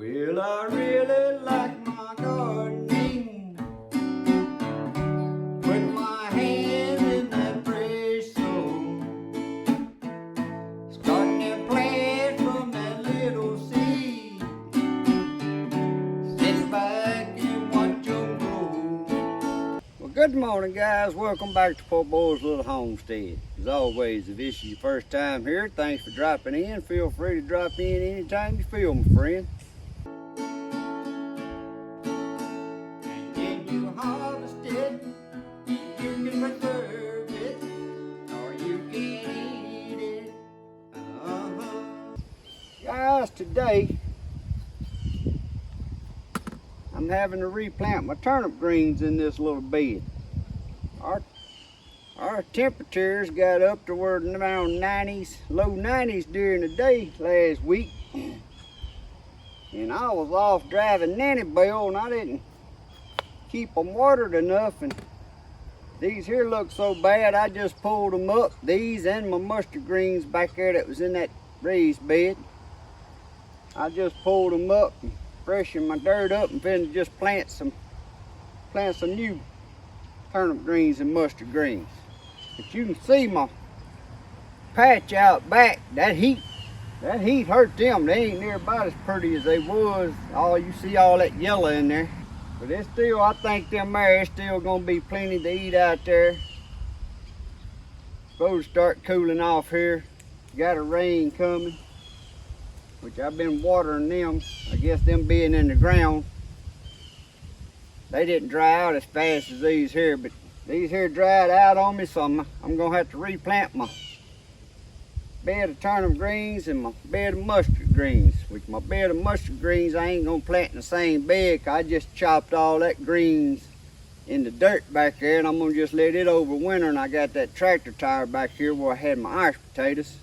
Well, I really like my gardening. Put my hand in that fresh soil, starting to plant from that little seed. Sit back and watch them grow. Well, good morning, guys. Welcome back to Poorboys Little Homestead. As always, if this is your first time here, thanks for dropping in. Feel free to drop in anytime you feel, my friend. Guys, today I'm having to replant my turnip greens in this little bed. Our temperatures got up to where around 90s, low 90s during the day last week. And I was off driving nanny bell and I didn't keep them watered enough, and these here look so bad I just pulled them up. These and my mustard greens back there that was in that raised bed. I just pulled them up and freshened my dirt up and finna just plant some new turnip greens and mustard greens. But you can see my patch out back. That heat hurt them. They ain't near about as pretty as they was. You see all that yellow in there. But it's still, I think them there, it's still gonna be plenty to eat out there. Supposed to start cooling off here. Got a rain coming, which I've been watering them. I guess them being in the ground, they didn't dry out as fast as these here, but these here dried out on me, so I'm gonna have to replant my bed of turnip greens and my bed of mustard greens. With my bed of mustard greens, I ain't gonna plant in the same bed, 'cause I just chopped all that greens in the dirt back there, and I'm gonna just let it overwinter. And I got that tractor tire back here where I had my Irish potatoes.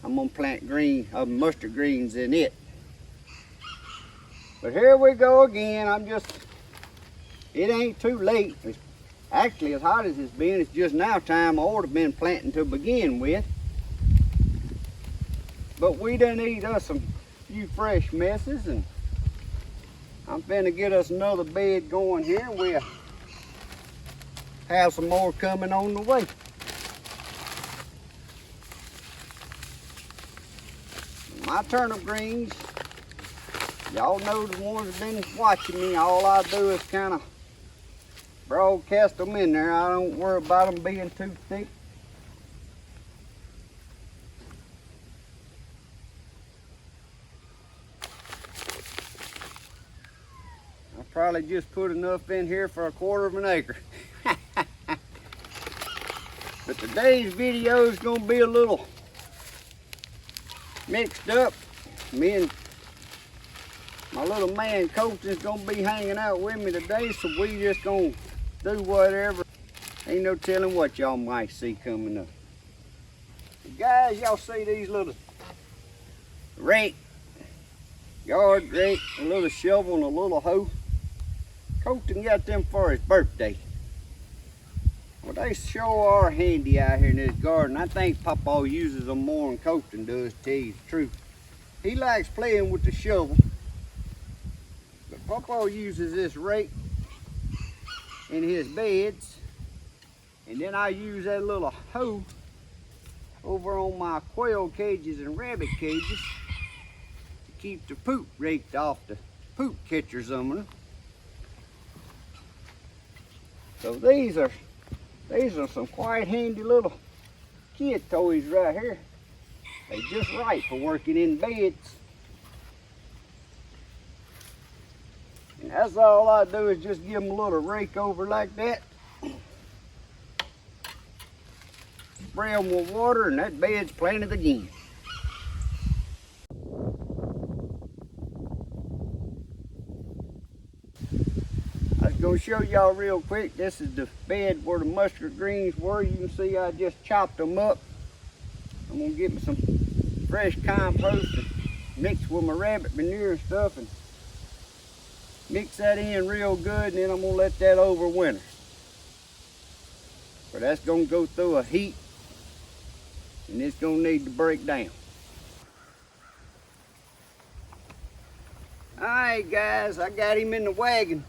I'm gonna plant mustard greens in it. But here we go again. It ain't too late. It's actually, as hot as it's been, it's just now time I ought to have been planting to begin with. But we done eat us a few fresh messes, and I'm finna get us another bed going here. We'll have some more coming on the way. My turnip greens, y'all know the ones that been watching me, all I do is kind of broadcast them in there. I don't worry about them being too thick. I probably just put enough in here for 1/4 of an acre. But today's video is gonna be a little mixed up. Me and my little man Colton's gonna be hanging out with me today, so we just gonna do whatever. Ain't no telling what y'all might see coming up. Guys, y'all see these little rake, yard rake, a little shovel and a little hoe? Colton got them for his birthday. Well, they sure are handy out here in this garden. I think Papa uses them more than Colton does, to tell you the truth. He likes playing with the shovel, but Papa uses this rake in his beds, and then I use that little hoe over on my quail cages and rabbit cages to keep the poop raked off the poop catchers on them. So these are some quite handy little kid toys right here. They just right for working in beds. And that's all I do is just give them a little rake over like that. Spray them with water and that bed's planted again. I was going to show y'all real quick. This is the bed where the mustard greens were. You can see I just chopped them up. I'm going to get me some fresh compost and mix with my rabbit manure and stuff and mix that in real good, and then I'm going to let that overwinter. But that's going to go through a heat, and it's going to need to break down. Alright guys, I got him in the wagon.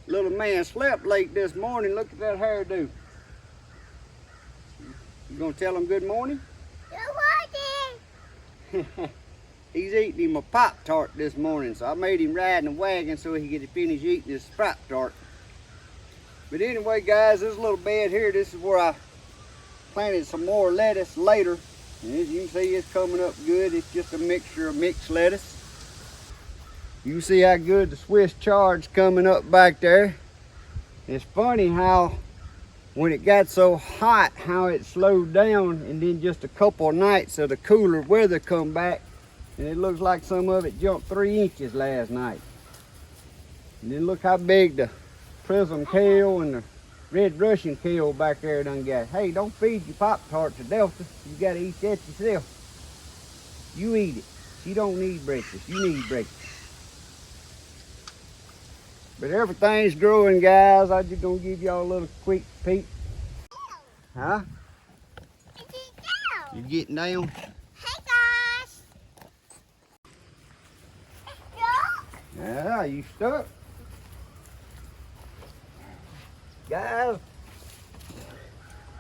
Little man slept late this morning. Look at that hairdo. You gonna tell him good morning? Good morning. He's eating him a Pop-Tart this morning, so I made him ride in the wagon so he could finish eating his Pop-Tart. But anyway guys, this little bed here, this is where I planted some more lettuce later. And as you can see, it's coming up good. It's just a mixture of mixed lettuce. You see how good the Swiss chard's coming up back there. It's funny how when it got so hot, how it slowed down, and then just a couple of nights of the cooler weather come back, and it looks like some of it jumped 3 inches last night. And then look how big the prism kale and the red Russian kale back there done got. Hey, don't feed your Pop-Tart to Delta. You gotta eat that yourself. You eat it. She don't need breakfast. You need breakfast. But everything's growing, guys. I'm just gonna give y'all a little quick peek. Huh? You getting down? Hey guys. Yeah, you stuck. Guys,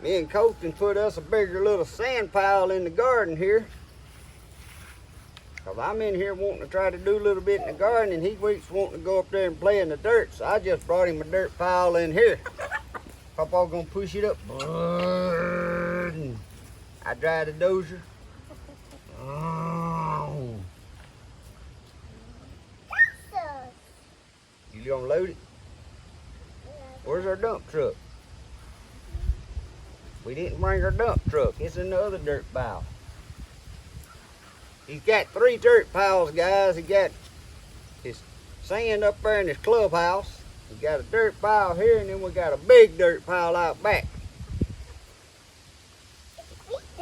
me and Colton put us a bigger little sand pile in the garden here. Cause I'm in here wanting to try to do a little bit in the garden, and he keeps wanting to go up there and play in the dirt. So I just brought him a dirt pile in here. Papa's gonna push it up. I dried the dozer. Oh. You gonna load it? Where's our dump truck? We didn't bring our dump truck. It's in the other dirt pile. He's got 3 dirt piles, guys. He got his sand up there in his clubhouse. He got a dirt pile here, and then we got a big dirt pile out back.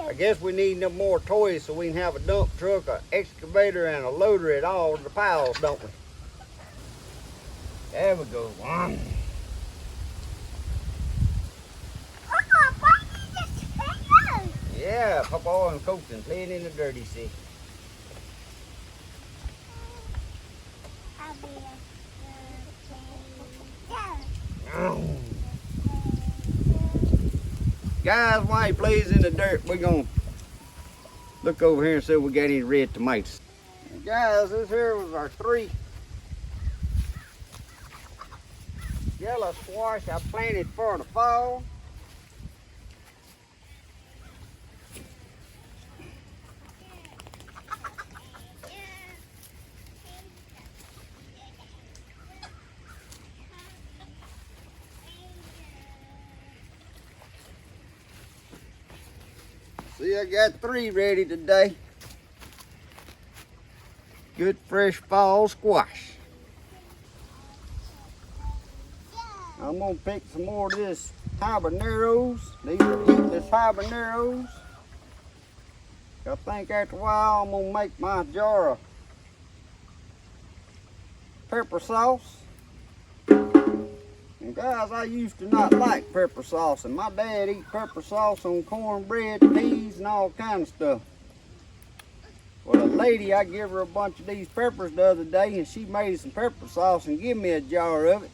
I guess we need no more toys so we can have a dump truck, an excavator, and a loader at all the piles, don't we? There we go. Yeah, Papa and Colton playing in the dirty sea. Guys, while he plays in the dirt, we're gonna look over here and see if we got any red tomatoes. And guys, this here was our 3 yellow squash I planted for the fall. See, I got 3 ready today. Good fresh fall squash. I'm gonna pick some more of this habaneros. These are heatless habaneros. I think after a while I'm gonna make my jar of pepper sauce. And guys, I used to not like pepper sauce, and my dad eat pepper sauce on cornbread, peas, and all kind of stuff. Well, a lady, I gave her a bunch of these peppers the other day, and she made some pepper sauce and give me a jar of it.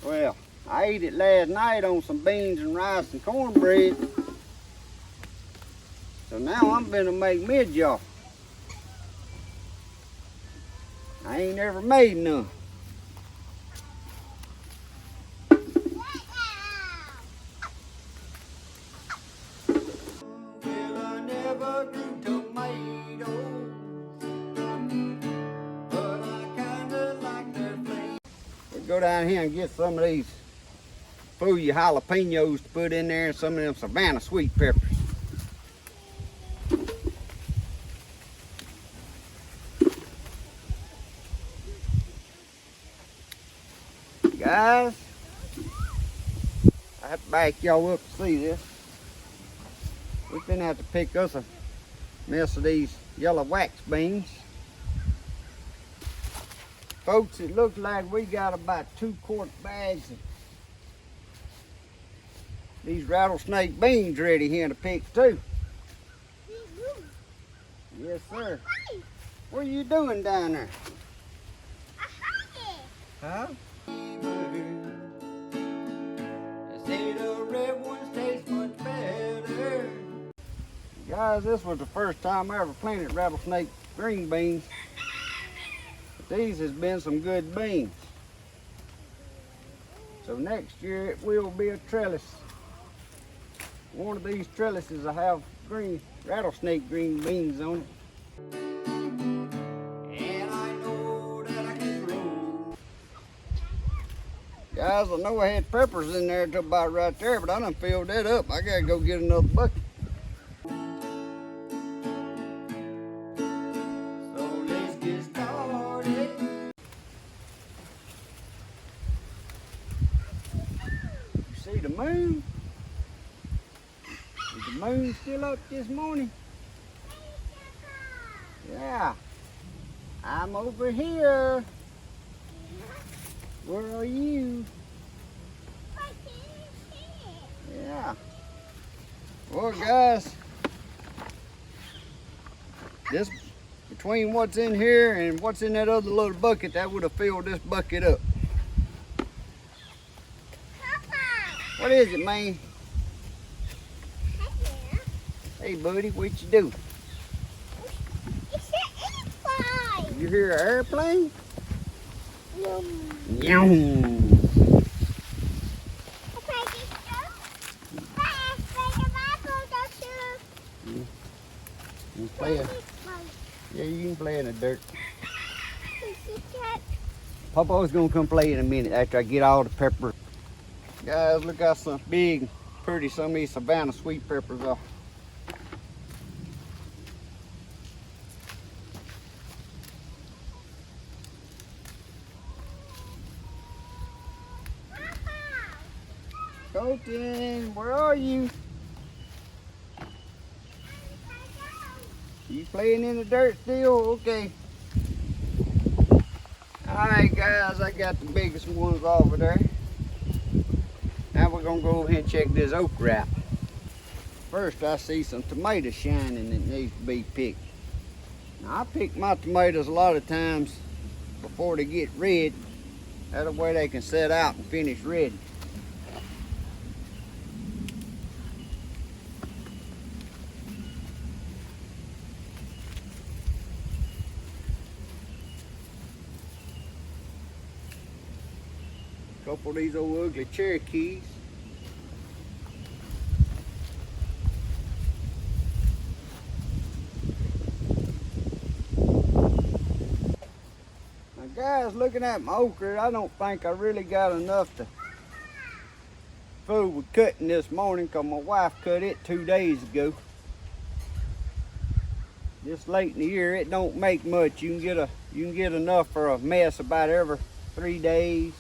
Well, I ate it last night on some beans and rice and cornbread. So now I'm gonna make me a jar. I ain't never made none. Go down here and get some of these Fuya jalapenos to put in there, and some of them Savannah sweet peppers. Guys, I have to back y'all up to see this. We're gonna have to pick us a mess of these yellow wax beans. Folks, it looks like we got about 2-quart bags of these rattlesnake beans ready here to pick too. Yes, sir. Where What are you doing down there? Huh? Say the red ones taste much better. Guys, this was the first time I ever planted rattlesnake green beans. But these has been some good beans. So next year it will be a trellis. One of these trellises will have rattlesnake green beans on it. And I know that I can grow. Guys, I know I had peppers in there till about right there, but I done filled that up. I gotta go get another bucket. So let's get started. You see the moon? Is the moon still up this morning? Yeah. I'm over here. Where are you? Yeah. Well, guys, this between what's in here and what's in that other little bucket, that would have filled this bucket up. What is it, man? Hey, buddy, what you do? It's an airplane. You hear an airplane? Yum. Yum. Okay, just go. Fast, like a Bible, don't you? You play it. Yeah, you can play in the dirt. Papa's gonna come play in a minute after I get all the peppers. Guys, look how some big, pretty some of these Savannah sweet peppers are. Colton, where are you? You playing in the dirt still? Okay. Alright guys, I got the biggest ones over there. Now we're gonna go ahead and check this okra out. First I see some tomatoes shining that needs to be picked. Now I pick my tomatoes a lot of times before they get red. That way they can set out and finish red. Couple of these old ugly Cherokees. Now guys, looking at my okra, I don't think I really got enough to food with cutting this morning because my wife cut it 2 days ago. This late in the year, it don't make much. You can get enough for a mess about every 3 days.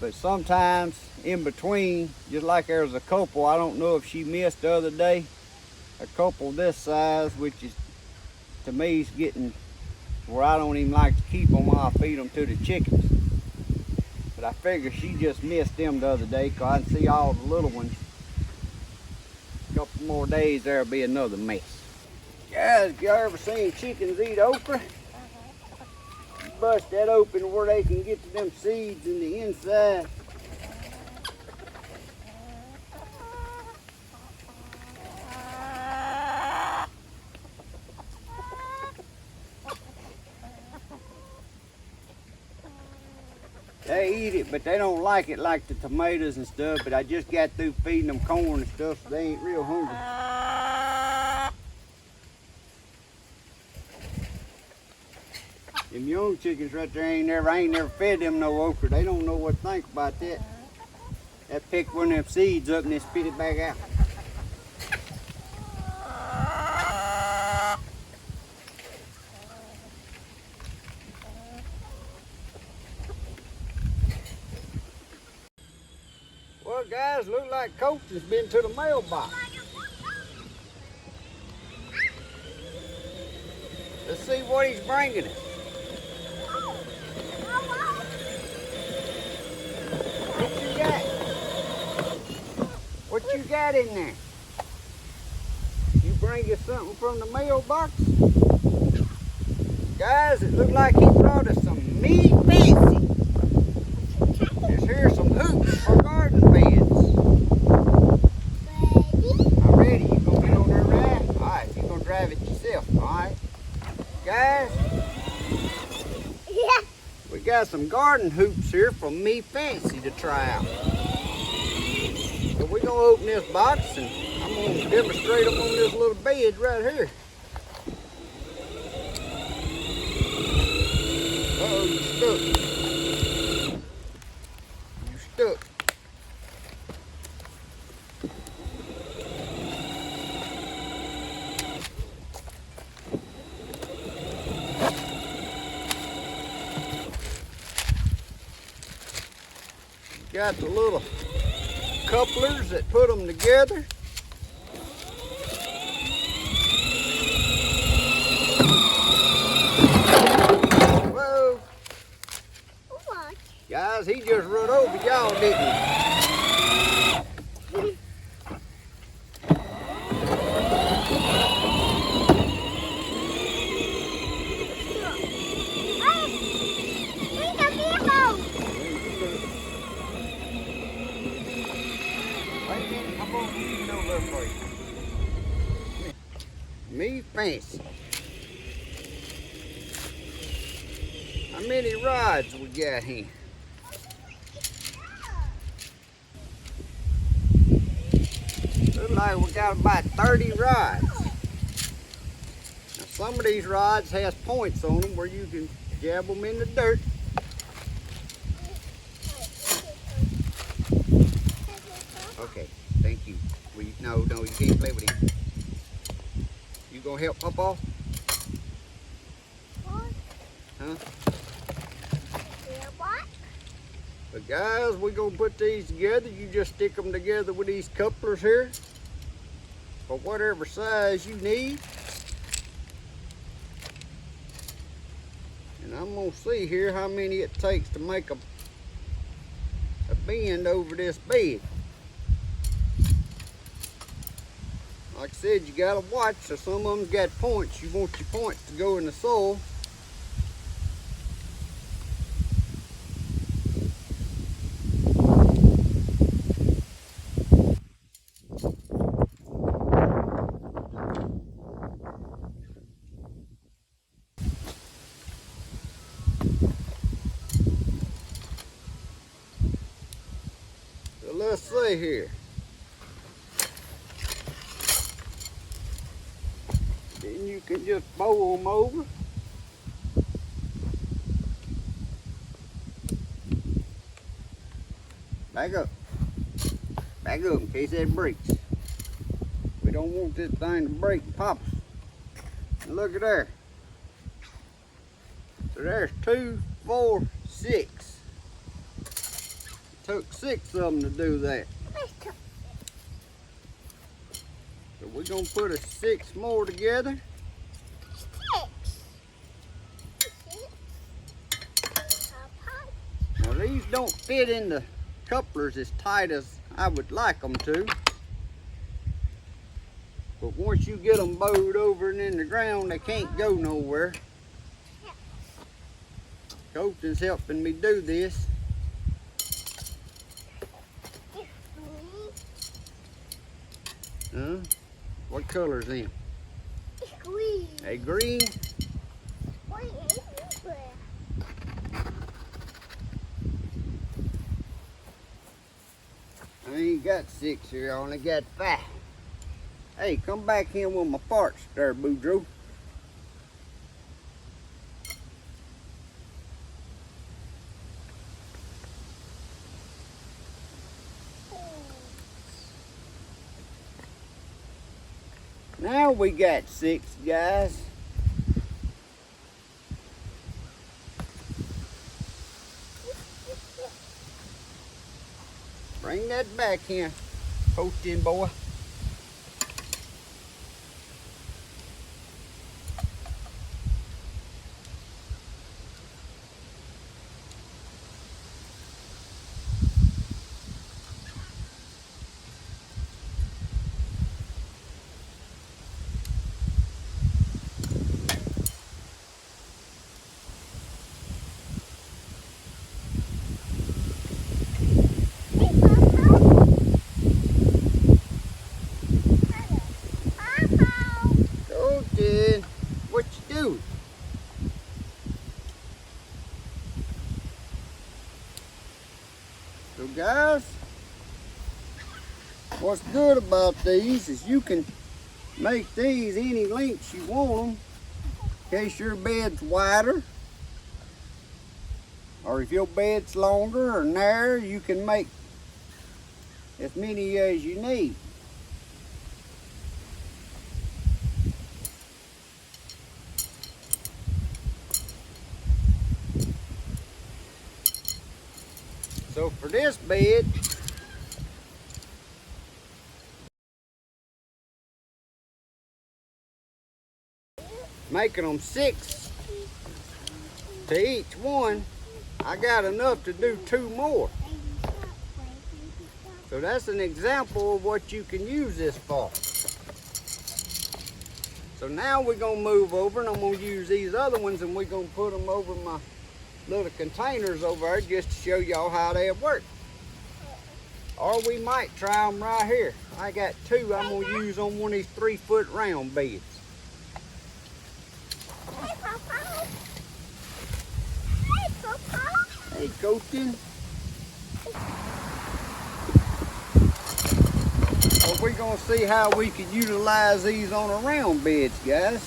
But sometimes in between, just like there's a couple, I don't know if she missed the other day, a couple this size, which is, to me, is getting where I don't even like to keep them while I feed them to the chickens. But I figure she just missed them the other day because I can see all the little ones. A couple more days, there'll be another mess. Guys, if y'all ever seen chickens eat okra, bust that open where they can get to them seeds in the inside. They eat it, but they don't like it like the tomatoes and stuff, but I just got through feeding them corn and stuff, so they ain't real hungry. Them young chickens right there I ain't never fed them no okra. They don't know what to think about that. They pick one of them seeds up and they spit it back out. Well guys, look like Colton's been to the mailbox. Let's see what he's bringing us. What you got? What you got in there? You bring us something from the mailbox? Guys, it looked like he brought us some Meyfancy. There's here some hoops for garden beds. I'm ready. You gonna get on there, right? Alright, you're gonna drive it yourself, alright? Guys, Yeah. we got some garden hoops here from Meyfancy to try out. So we're gonna open this box and I'm gonna demonstrate them on this little bed right here. Uh-oh, you stuck. You stuck. Got the little couplers that put them together. Whoa. What? Guys, he just run over y'all, didn't he? Meyfancy. How many rods we got here? Looks like we got about 30 rods. Now some of these rods has points on them where you can jab them in the dirt. Okay, thank you. No, you can't play with him. You gonna help Papa? What? Huh? Yeah, what? But guys, we're gonna put these together. You just stick them together with these couplers here for whatever size you need. And I'm gonna see here how many it takes to make a bend over this bed. Like I said, you gotta watch, so some of them got points. You want your points to go in the soil. So let's see here. Then you can just bow them over. Back up. Back up in case that breaks. We don't want this thing to break and pop us. And look at there. So there's 2, 4, 6. It took 6 of them to do that. So we're gonna put a 6 more together. 6. Now these don't fit in the couplers as tight as I would like them to. But once you get them bowed over and in the ground, they can't go nowhere. Colton's helping me do this. Huh? What color's them? It's green. They green? What is it? I ain't got 6 here, I only got 5. Hey, come back in with my parts there, Boudreaux. Now we got 6, guys. Bring that back here, Colton boy. What's good about these is you can make these any lengths you want them. In case your bed's wider, or if your bed's longer or narrower, you can make as many as you need. So for this bed, making them 6 to each one, I got enough to do 2 more. So that's an example of what you can use this for. So now we're gonna move over and I'm gonna use these other ones and we're gonna put them over my little containers over there just to show y'all how they work. Or we might try them right here. I got 2 I'm gonna use on one of these 3-foot round beds. Hey, Papa. Hey, Papa. Hey, Colton. Well, we're gonna see how we can utilize these on a round beds, guys.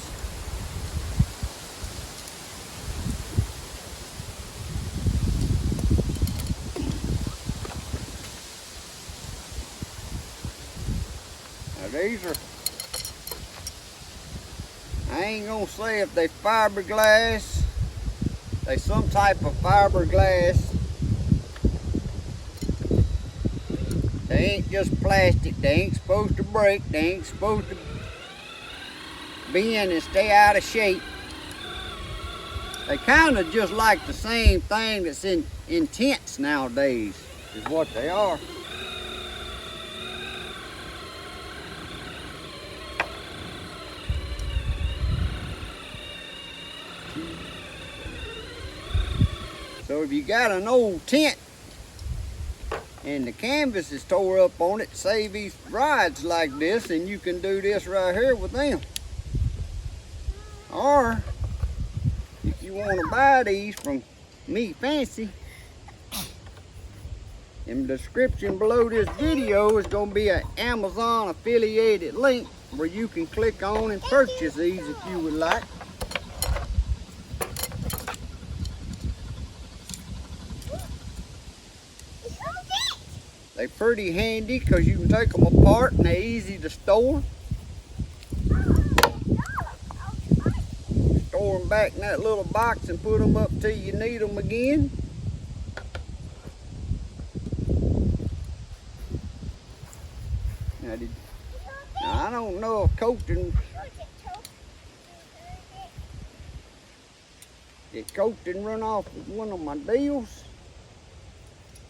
Now these are, I ain't gonna say if they fiberglass. They some type of fiberglass. They ain't just plastic. They ain't supposed to break. They ain't supposed to bend and stay out of shape. They kind of just like the same thing that's in tents nowadays, is what they are. So if you got an old tent and the canvas is tore up on it, save these rods like this, and you can do this right here with them. Or if you want to buy these from Meyfancy, in the description below this video is going to be an Amazon affiliated link where you can click on and purchase these if you would like. They're pretty handy because you can take them apart and they're easy to store. Store them back in that little box and put them up till you need them again. Now, I don't know if Colton, did Colton run off with one of my deals?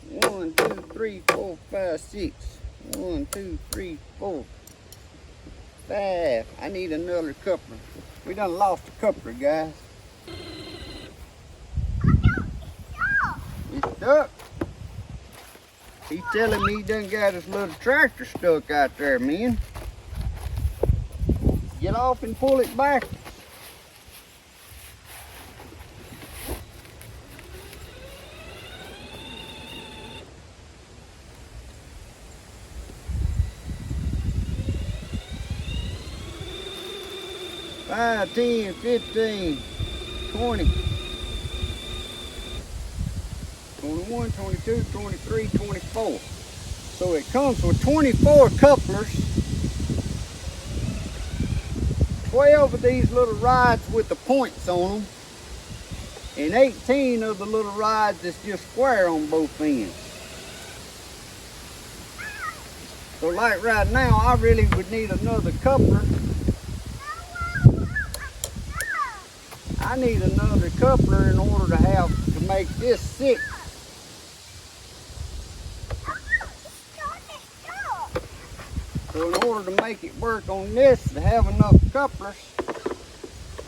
1, 2, 3, 4, 5, 6. 1, 2, 3, 4, 5. I need another coupler. We done lost a coupler, guys. He's stuck. He's telling me he done got his little tractor stuck out there, man. Get off and pull it back. Five, 10, 15, 20, 21, 22, 23, 24. So it comes with 24 couplers, 12 of these little rods with the points on them, and 18 of the little rods that's just square on both ends. So like right now, I really would need another coupler. I need another coupler in order to make this 6. So in order to make it work on this, to have enough couplers,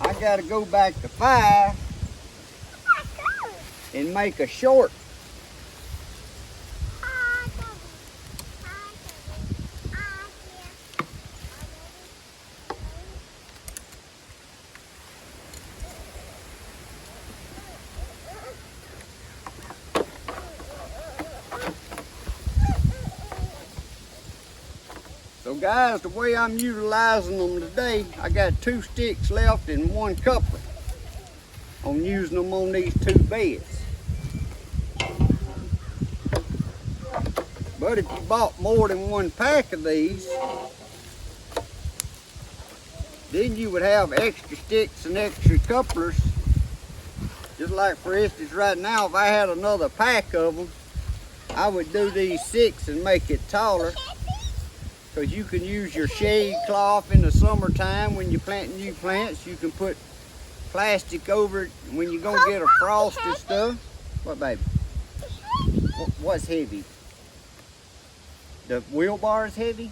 I got to go back to 5 and make a short. guys, the way I'm utilizing them today, I got 2 sticks left and 1 coupler. I'm using them on these 2 beds. But if you bought more than 1 pack of these, then you would have extra sticks and extra couplers. Just like, for instance, right now, if I had another pack of them, I would do these 6 and make it taller. Because you can use your shade cloth in the summertime when you're planting new plants. You can put plastic over it when you're going to get a frost and stuff. What, baby? What's heavy? The wheelbar's heavy?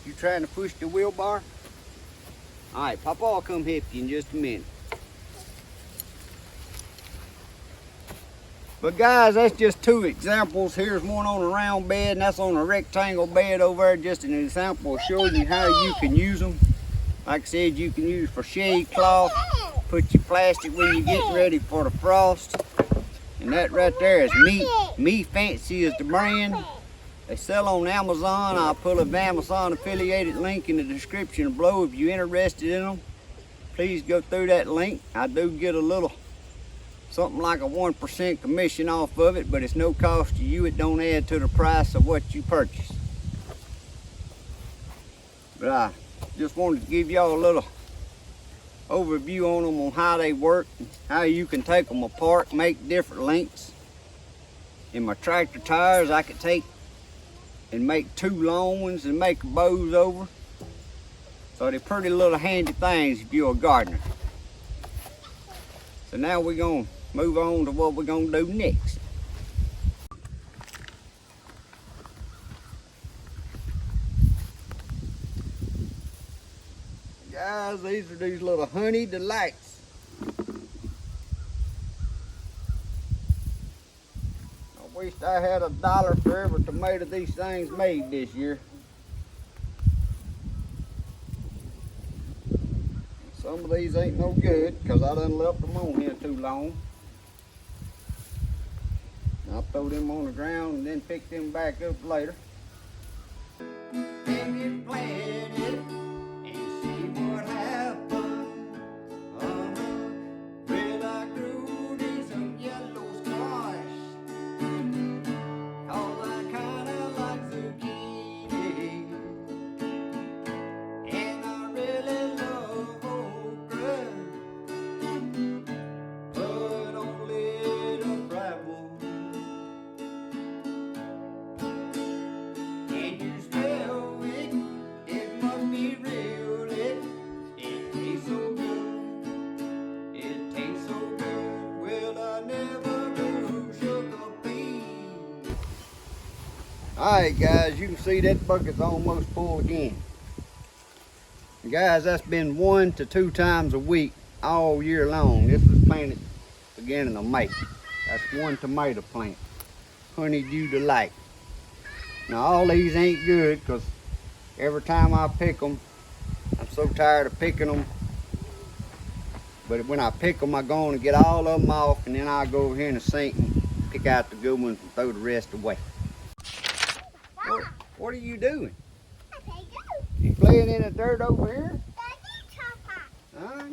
You trying to push the wheelbar? Alright, Papa will come help you in just a minute. But guys, that's just 2 examples. Here's one on a round bed, and that's on a rectangle bed over there. Just an example of showing you how you can use them. Like I said, you can use for shade cloth. Put your plastic when you're getting ready for the frost. And that right there is Meyfancy is the brand. They sell on Amazon. I'll put an Amazon affiliated link in the description below if you're interested in them. Please go through that link. I do get a little, something like a 1% commission off of it, but it's no cost to you. It don't add to the price of what you purchase. But I just wanted to give y'all a little overview on them, on how they work, how you can take them apart, make different lengths. In my tractor tires, I could take and make 2 long ones and make bows over. So they're pretty little handy things if you're a gardener. So now we're gonna move on to what we're gonna do next. Guys, these are these little honey delights. I wished I had $1 for every tomato these things made this year. Some of these ain't no good because I done left them on here too long. I'll throw them on the ground and then pick them back up later. Alright guys, you can see that bucket's almost full again. And guys, that's been 1 to 2 times a week all year long. This was planted beginning of May. That's 1 tomato plant. Honeydew Delight. Now all these ain't good because every time I pick them, I'm so tired of picking them. But when I pick them, I go on and get all of them off, and then I'll go over here in the sink and pick out the good ones and throw the rest away. What are you doing? You playing in the dirt over here?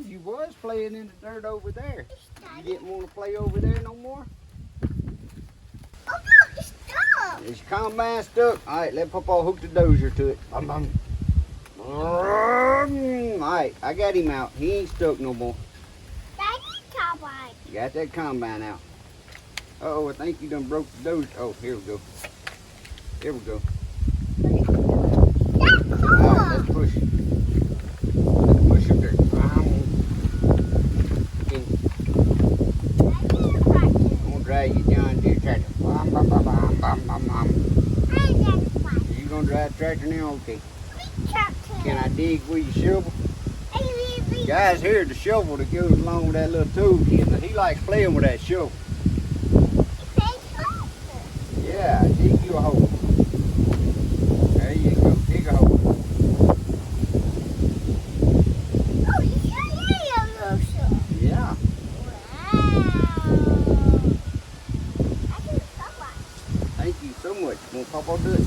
You was playing in the dirt over there. You didn't want to play over there no more? Oh no, it's stuck. Is your combine stuck? Alright, let Papa hook the dozer to it. Alright, I got him out. He ain't stuck no more. You got that combine out. Uh-oh, I think you done broke the dozer. Oh, here we go. Here we go. Alright, let's push it. Let's push it there. I'm gonna drag you John Deere tractor. You gonna drive the tractor now? Okay. Can I dig with your shovel? Guys, here's the shovel that goes along with that little tool kit. He likes playing with that shovel. Yeah, dig you a hole. There you go, dig a hole. Oh, you sure need a little shovel. Yeah. Wow. I can do so much. Thank you so much. Won't Papa do it?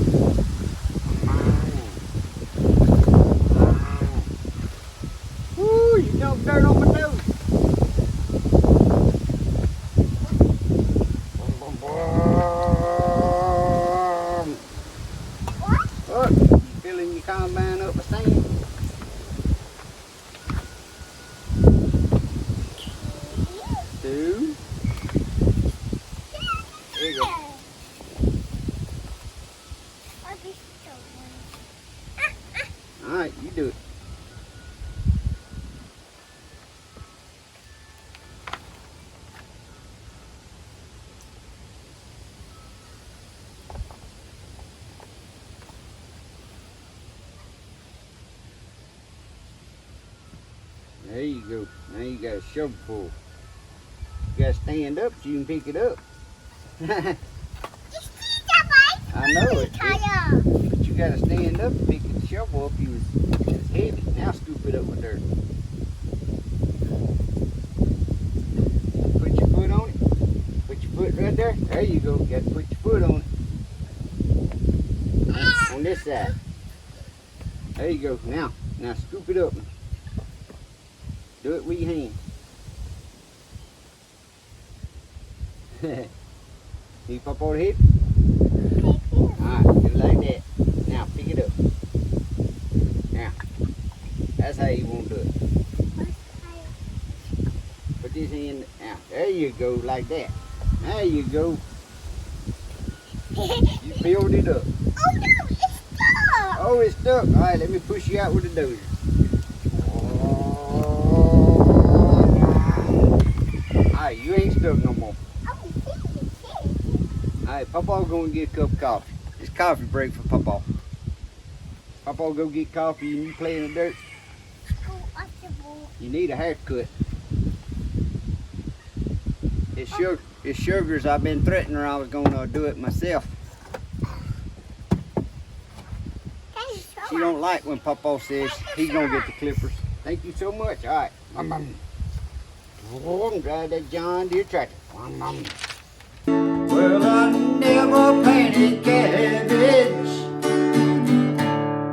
those. Look, you filling your combine up with sand. Two. There you go. All right, you do it. There you go. Now you got a shovelful. You got to stand up so you can pick it up. I know it. But you got to stand up to pick the shovel up. It's heavy. Now scoop it up with dirt. Put your foot on it. Put your foot right there. There you go. You got to put your foot on it. On this side. There you go. Now scoop it up. Do it with your hand. You pop on the head. Alright, do it like that. Now pick it up. Now. That's how you want to do it. Put this hand. Now, there you go, like that. There you go. You filled it up. Oh no, it's stuck. Oh, it's stuck. Alright, let me push you out with the dozer. Alright, you ain't stuck no more. Alright, Papaw's gonna get a cup of coffee. It's coffee break for Papaw. Papaw go get coffee and you play in the dirt. You need a haircut. It's sugars. I've been threatening her I was gonna do it myself. She don't like when Papaw says he's gonna get the clippers. Thank you so much. Alright. Oh, drive that John Deere tractor. Well, I never planted cabbage,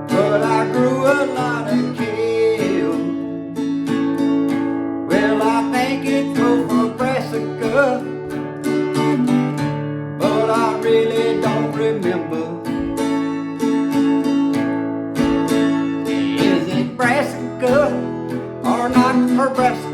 but I grew a lot of kale. Well, I think it's for brassica, but I really don't remember. Is it brassica or not for brassica?